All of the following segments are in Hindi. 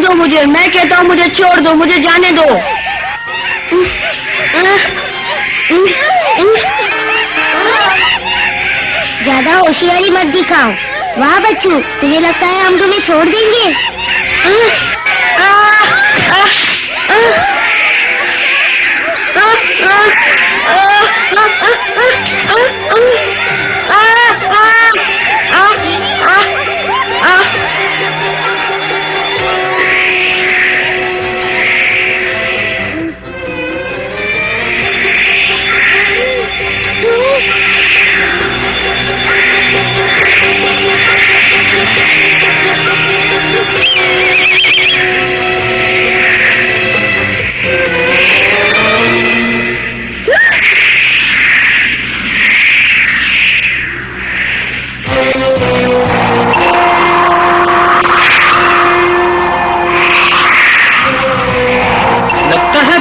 दो मुझे, मैं कहता हूँ मुझे छोड़ दो, मुझे जाने दो। ज्यादा होशियारी मत दिखाओ। वाह बच्चू, तुझे लगता है हम तुम्हें छोड़ देंगे?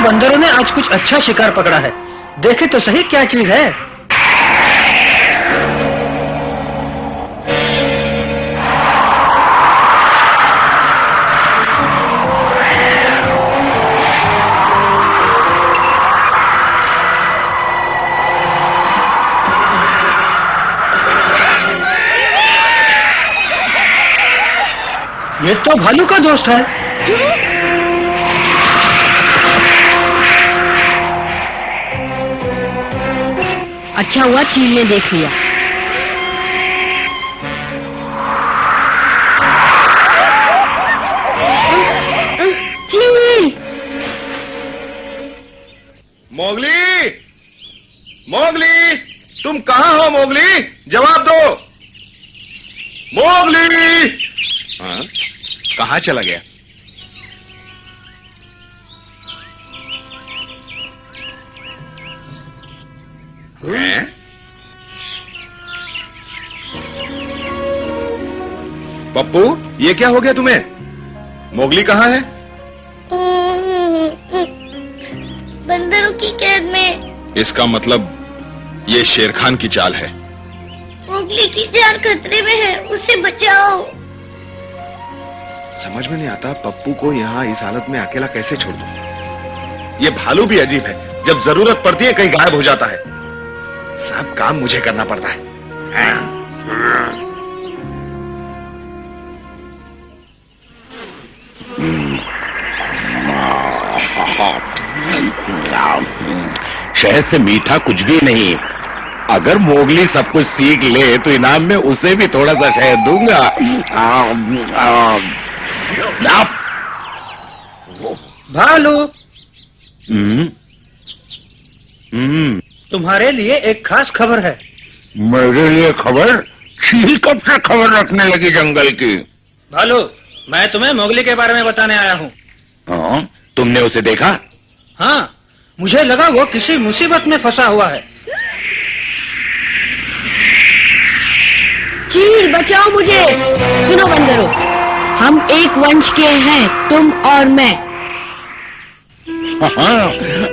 बंदरों ने आज कुछ अच्छा शिकार पकड़ा है। देखे तो सही क्या चीज है। ये तो भालू का दोस्त है। अच्छा हुआ चील ने देख लिया। चील! मोगली, मोगली, तुम कहाँ हो मोगली? जवाब दो। मोगली! हाँ, कहाँ चला गया? हैं? पप्पू, ये क्या हो गया तुम्हें? मोगली कहाँ है? बंदरों की कैद में। इसका मतलब ये शेर खान की चाल है। मोगली की जान खतरे में है, उसे बचाओ। समझ में नहीं आता पप्पू को यहाँ इस हालत में अकेला कैसे छोड़ दूं? ये भालू भी अजीब है, जब जरूरत पड़ती है कहीं गायब हो जाता है। सब काम मुझे करना पड़ता है। शहद से मीठा कुछ भी नहीं। अगर मोगली सब कुछ सीख ले तो इनाम में उसे भी थोड़ा सा शहद दूंगा। भालू, तुम्हारे लिए एक खास खबर है। मेरे लिए खबर? चील कब से खबर रखने लगी जंगल की? भालू, मैं तुम्हें मोगली के बारे में बताने आया हूँ। हाँ, तुमने उसे देखा? हाँ, मुझे लगा वो किसी मुसीबत में फंसा हुआ है। चील बचाओ मुझे। सुनो बंदरों, हम एक वंश के हैं, तुम और मैं। हाँ,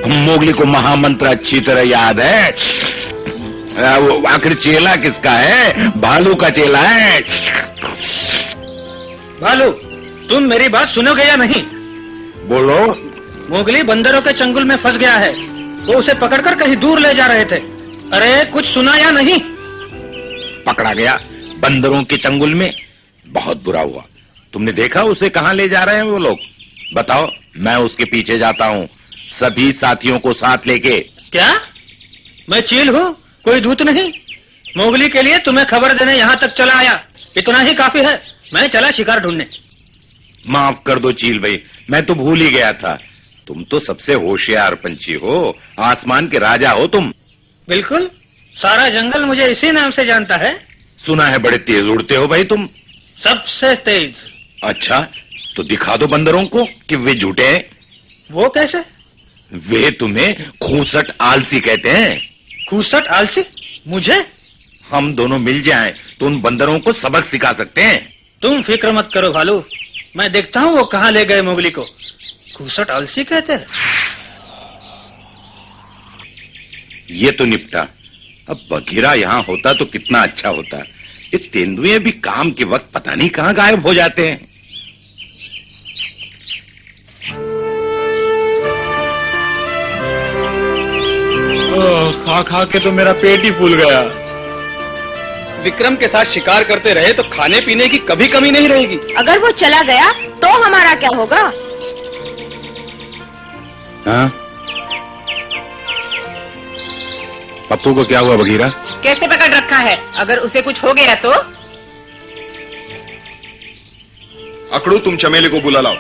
मोगली को महामंत्र अच्छी तरह याद है। आखिर चेला किसका है? भालू का चेला है। भालू, तुम मेरी बात सुनोगे या नहीं? बोलो। मोगली बंदरों के चंगुल में फंस गया है। वो उसे पकड़कर कहीं दूर ले जा रहे थे। अरे कुछ सुना या नहीं? पकड़ा गया बंदरों के चंगुल में? बहुत बुरा हुआ। तुमने देखा उसे कहाँ ले जा रहे हैं वो लोग? बताओ, मैं उसके पीछे जाता हूँ, सभी साथियों को साथ लेके। क्या? मैं चील हूँ, कोई दूत नहीं। मोगली के लिए तुम्हें खबर देने यहाँ तक चला आया, इतना ही काफी है। मैं चला शिकार ढूंढने। माफ कर दो चील भाई, मैं तो भूल ही गया था। तुम तो सबसे होशियार पंछी हो, आसमान के राजा हो तुम। बिल्कुल, सारा जंगल मुझे इसी नाम से जानता है। सुना है बड़े तेज उड़ते हो भाई तुम। सबसे तेज। अच्छा, तो दिखा दो बंदरों को कि वे झूठे हैं। वो कैसे? वे तुम्हें खूसट आलसी कहते हैं। खूसट आलसी? मुझे? हम दोनों मिल जाएं तो उन बंदरों को सबक सिखा सकते हैं। तुम फिक्र मत करो भालू, मैं देखता हूँ वो कहाँ ले गए मोगली को। खूसट आलसी कहते हैं? ये तो निपटा। अब बघीरा यहाँ होता तो कितना अच्छा होता। ये तेंदुए भी काम के वक्त पता नहीं कहाँ गायब हो जाते हैं। खा खा के तो मेरा पेट ही फूल गया। विक्रम के साथ शिकार करते रहे तो खाने पीने की कभी कमी नहीं रहेगी। अगर वो चला गया तो हमारा क्या होगा? हाँ? पप्पू को क्या हुआ बगीरा? कैसे पकड़ रखा है? अगर उसे कुछ हो गया तो? अकड़ू, तुम चमेली को बुला लाओ।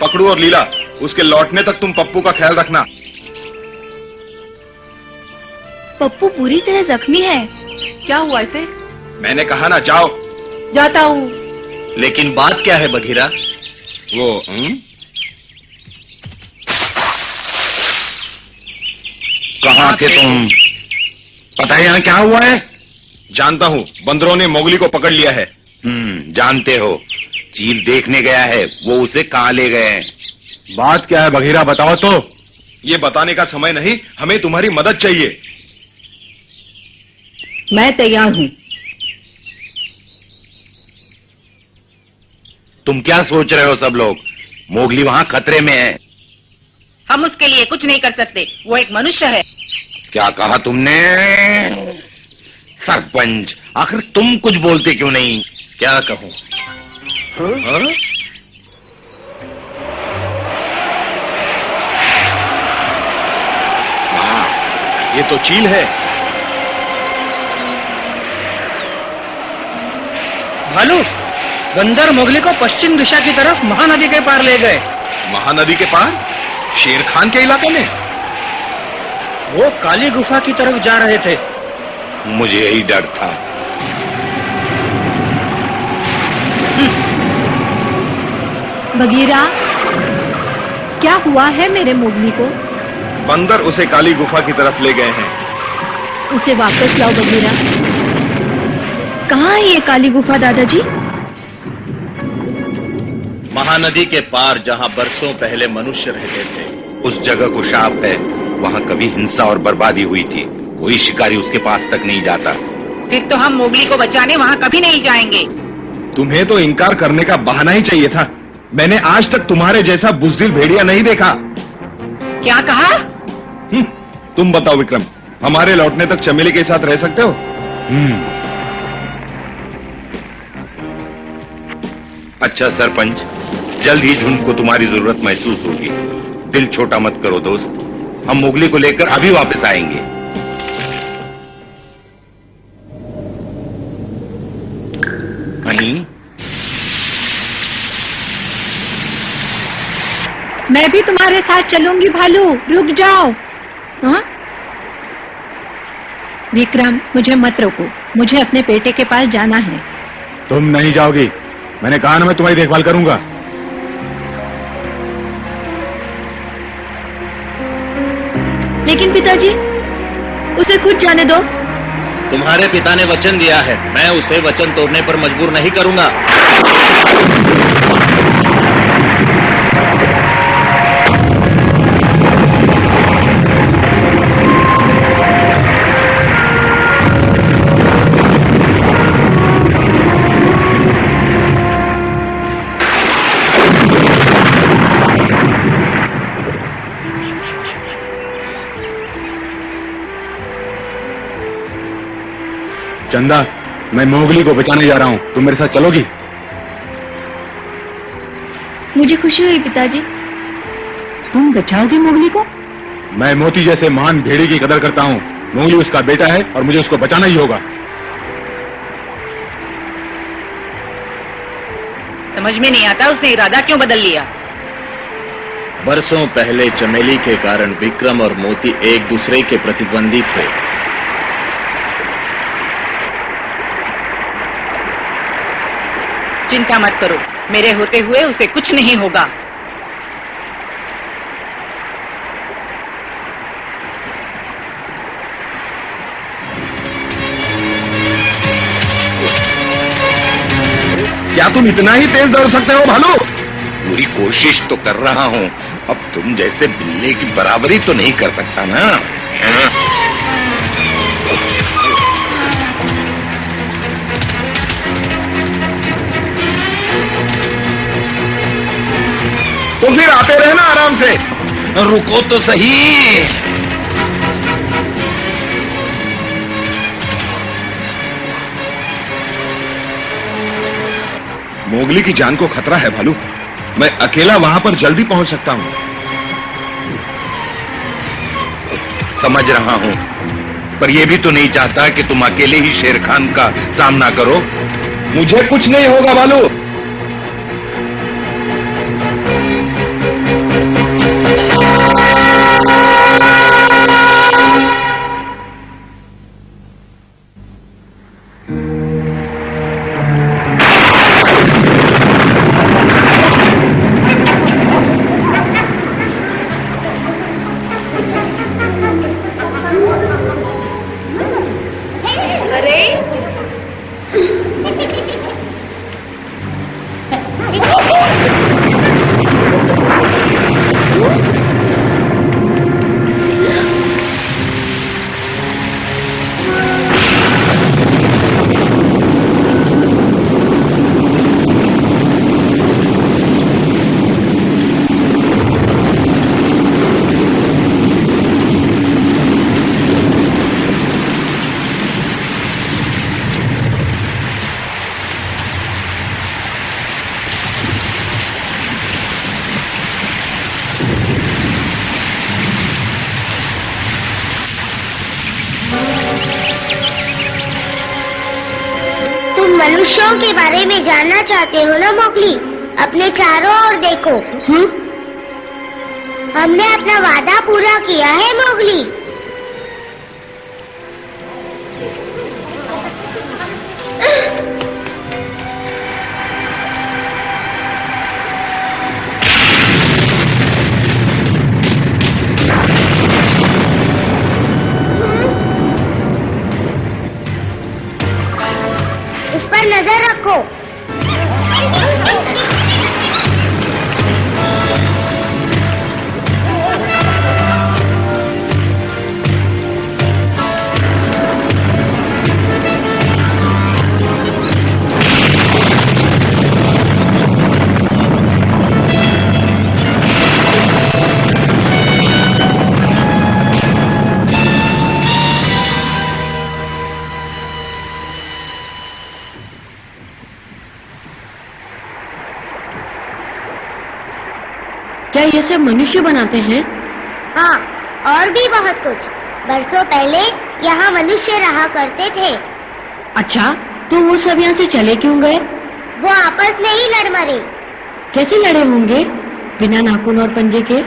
पकड़ू और लीला, उसके लौटने तक तुम पप्पू का ख्याल रखना। पप्पू पूरी तरह जख्मी है। क्या हुआ इसे? मैंने कहा ना, जाओ। जाता हूँ। लेकिन बात क्या है बघीरा? वो कहाँ थे तुम? पता है यहाँ क्या हुआ है? जानता हूँ, बंदरों ने मोगली को पकड़ लिया है। जानते हो। चील देखने गया है, वो उसे कहाँ ले गए हैं? बात क्या है बघीरा, बताओ तो। ये बताने का समय नहीं, हमें तुम्हारी मदद चाहिए। मैं तैयार हूँ। तुम क्या सोच रहे हो सब लोग? मोगली वहाँ खतरे में है। हम उसके लिए कुछ नहीं कर सकते, वो एक मनुष्य है। क्या कहा तुमने? सरपंच, आखिर तुम कुछ बोलते क्यों नहीं? क्या कहूँ? हाँ? ये तो चील है। भालू, बंदर मोगली को पश्चिम दिशा की तरफ महानदी के पार ले गए। महानदी के पार? शेर खान के इलाके में? वो काली गुफा की तरफ जा रहे थे। मुझे यही डर था। बगीरा, क्या हुआ है मेरे मोगली को? बंदर उसे काली गुफा की तरफ ले गए हैं। उसे वापस लाओ बगीरा। कहाँ है ये काली गुफा दादाजी? महानदी के पार, जहाँ बरसों पहले मनुष्य रहते थे। उस जगह को शाप है, वहाँ कभी हिंसा और बर्बादी हुई थी। कोई शिकारी उसके पास तक नहीं जाता। फिर तो हम मोगली को बचाने वहाँ कभी नहीं जाएंगे। तुम्हें तो इनकार करने का बहाना ही चाहिए था। मैंने आज तक तुम्हारे जैसा बुज़दिल भेड़िया नहीं देखा। क्या कहा? तुम बताओ विक्रम, हमारे लौटने तक चमेली के साथ रह सकते हो? अच्छा सरपंच, जल्द ही झुंड को तुम्हारी जरूरत महसूस होगी। दिल छोटा मत करो दोस्त, हम मोगली को लेकर अभी वापस आएंगे। नहीं, मैं भी तुम्हारे साथ चलूंगी भालू, रुक जाओ। हाँ? विक्रम, मुझे मत रोको, मुझे अपने बेटे के पास जाना है। तुम नहीं जाओगी, मैंने कहा ना मैं तुम्हारी देखभाल करूंगा। लेकिन पिताजी, उसे खुद जाने दो। तुम्हारे पिता ने वचन दिया है, मैं उसे वचन तोड़ने पर मजबूर नहीं करूंगा। चंदा, मैं मोगली को बचाने जा रहा हूँ, तुम मेरे साथ चलोगी? मुझे खुशी हुई पिताजी। तुम बचाओगे मोगली को? मैं मोती जैसे महान भेड़ी की कदर करता हूँ। मोगली उसका बेटा है और मुझे उसको बचाना ही होगा। समझ में नहीं आता उसने इरादा क्यों बदल लिया। बरसों पहले चमेली के कारण विक्रम और मोती एक दूसरे के प्रतिद्वंदी थे। चिंता मत करो, मेरे होते हुए उसे कुछ नहीं होगा। क्या तुम इतना ही तेज दौड़ सकते हो भालू? पूरी कोशिश तो कर रहा हूँ, अब तुम जैसे बिल्ली की बराबरी तो नहीं कर सकता ना। तो फिर आते रहना आराम से। रुको तो सही। मोगली की जान को खतरा है भालू। मैं अकेला वहां पर जल्दी पहुंच सकता हूं। समझ रहा हूं, पर यह भी तो नहीं चाहता कि तुम अकेले ही शेर खान का सामना करो। मुझे कुछ नहीं होगा भालू। मनुष्यों के बारे में जानना चाहते हो ना मोगली? अपने चारों ओर देखो। हमने अपना वादा पूरा किया है मोगली। इस पर नजर रखो। क्या ये सब मनुष्य बनाते हैं? हाँ, और भी बहुत कुछ। बरसों पहले यहाँ मनुष्य रहा करते थे। अच्छा, तो वो सब यहाँ से चले क्यों गए? वो आपस में ही लड़ मरे। कैसे लड़े होंगे? बिना नाखून और पंजे के?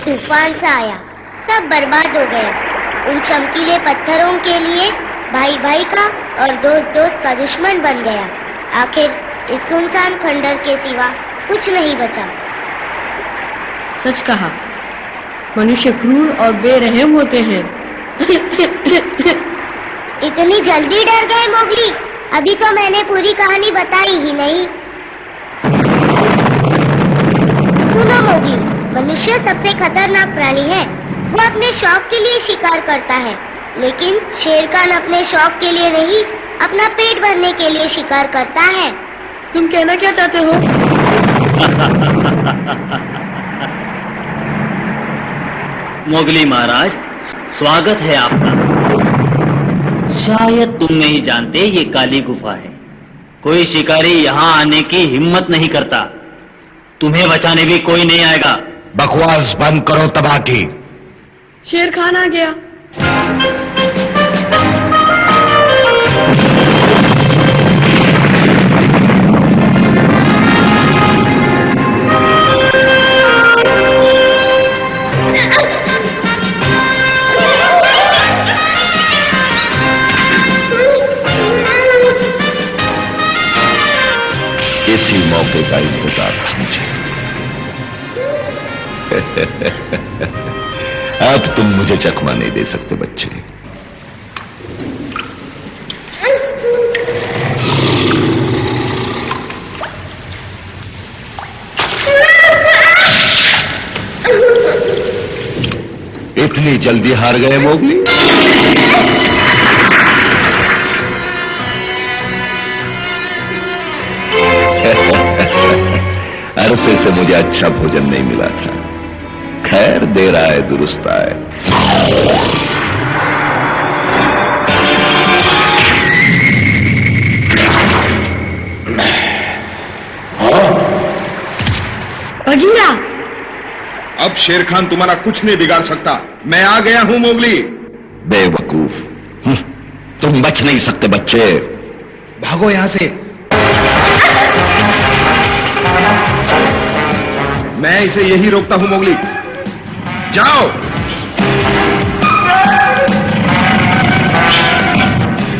तूफान सा आया, सब बर्बाद हो गया। उन चमकीले पत्थरों के लिए भाई भाई का और दोस्त दोस्त का दुश्मन बन गया। आखिर इस सुनसान खंडर के सिवा कुछ नहीं बचा। सच कहा, मनुष्य क्रूर और बेरहम होते हैं। इतनी जल्दी डर गए मोगली? अभी तो मैंने पूरी कहानी बताई ही नहीं। सुनो मोगली, मनुष्य सबसे खतरनाक प्राणी है। वो अपने शौक के लिए शिकार करता है, लेकिन शेरखान अपने शौक के लिए नहीं, अपना पेट भरने के लिए शिकार करता है। तुम कहना क्या चाहते हो? मोगली महाराज, स्वागत है आपका। शायद तुम नहीं जानते ये काली गुफा है। कोई शिकारी यहाँ आने की हिम्मत नहीं करता। तुम्हें बचाने भी कोई नहीं आएगा। बकवास बंद करो तबाकी। शेर खान आ गया। इसी मौके का इंतजार था मुझे। अब तुम मुझे चकमा नहीं दे सकते बच्चे। इतनी जल्दी हार गए मोगली? अरसे से मुझे अच्छा भोजन नहीं मिला था। खैर, देर आए दुरुस्त आए। बगीरा, अब शेर खान तुम्हारा कुछ नहीं बिगाड़ सकता। मैं आ गया हूं मोगली। बेवकूफ, तुम बच नहीं सकते बच्चे। भागो यहां से। मैं इसे यही रोकता हूं मोगली। जाओ।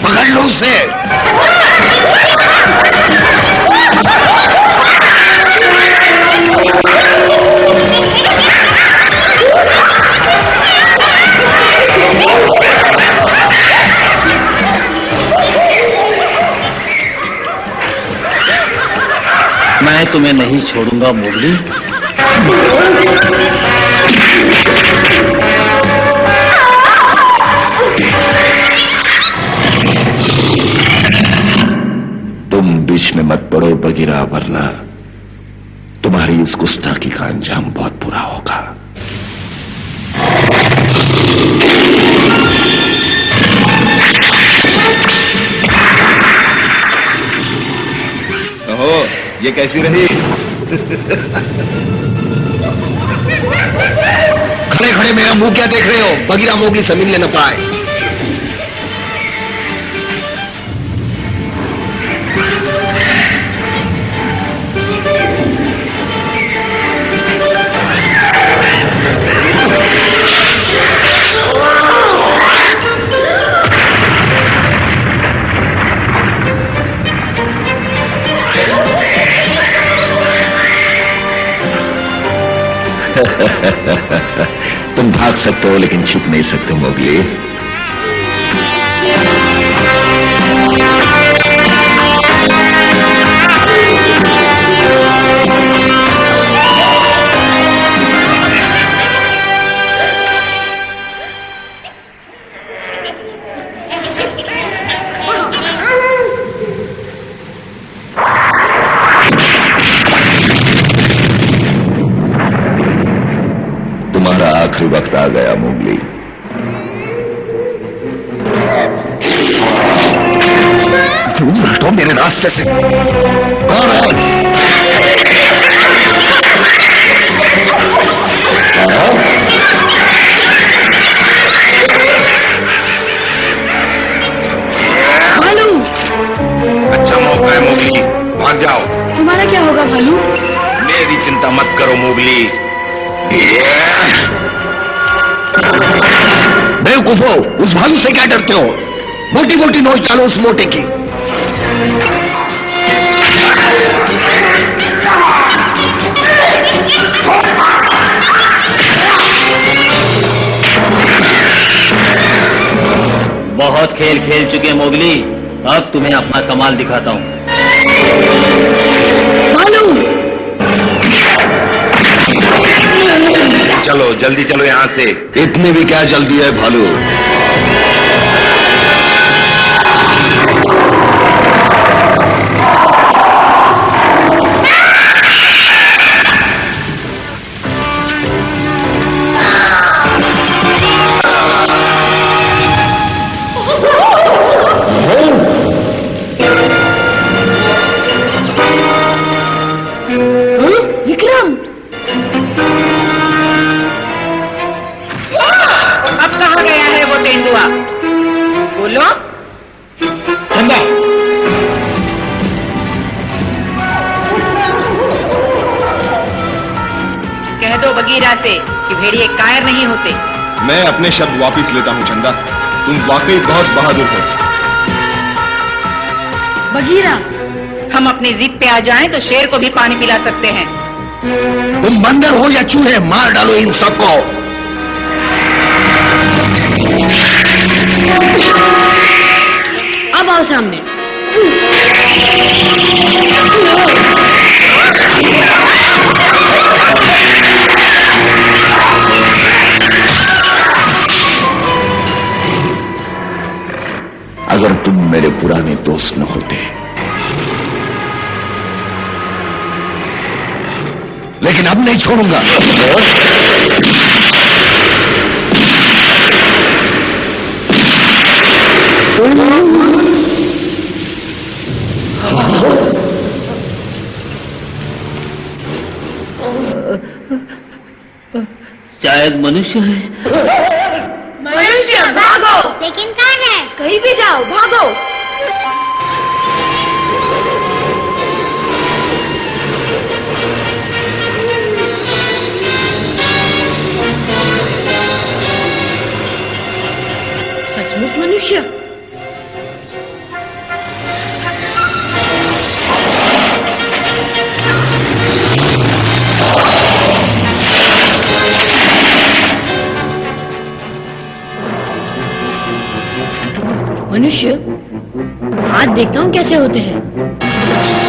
पकड़ लो उसे। मैं तुम्हें नहीं छोड़ूंगा मोगली। तुम बीच में मत पड़ो बगीरा, वरना तुम्हारी इस गुस्ताखी का अंजाम बहुत बुरा होगा। ओहो, ये कैसी रही? खड़े खड़े मेरा मुंह क्या देख रहे हो? बगीरा मोगली से मिलने न पाए। तुम भाग सकते हो लेकिन छुप नहीं सकते मोगली। तुम्हारा आखिरी वक्त आ गया मोगली। दूर हटो मेरे रास्ते से। कौन है? भालू, अच्छा मौका है मोगली, भाग जाओ। तुम्हारा क्या होगा भालू? मेरी चिंता मत करो मोगली। बेवकूफो, उस भालू से क्या डरते हो? मोटी मोटी नोच डालो उस मोटे की। बहुत खेल खेल चुके मोगली, अब तुम्हें अपना कमाल दिखाता हूं। भालू, चलो जल्दी चलो यहां से। इतनी भी क्या जल्दी है भालू? विक्रम, अब कहाँ गया है वो तेंदुआ? बोलो। चंदा, कह दो बगीरा से कि भेड़िए कायर नहीं होते। मैं अपने शब्द वापस लेता हूं चंदा। तुम वाकई बहुत बहादुर हो। बगीरा, हम अपनी जिद पे आ जाएं तो शेर को भी पानी पिला सकते हैं। तुम बंदर हो या चूहे, मार डालो इन सबको। अब आओ सामने। अगर तुम मेरे पुराने दोस्त न होते। लेकिन अब नहीं छोड़ूंगा। शायद मनुष्य है। मनुष्य भागो, लेकिन कौन है? कहीं भी जाओ, भागो। सचमुच मनुष्य? मनुष्य, हाथ देखता हूँ कैसे होते हैं।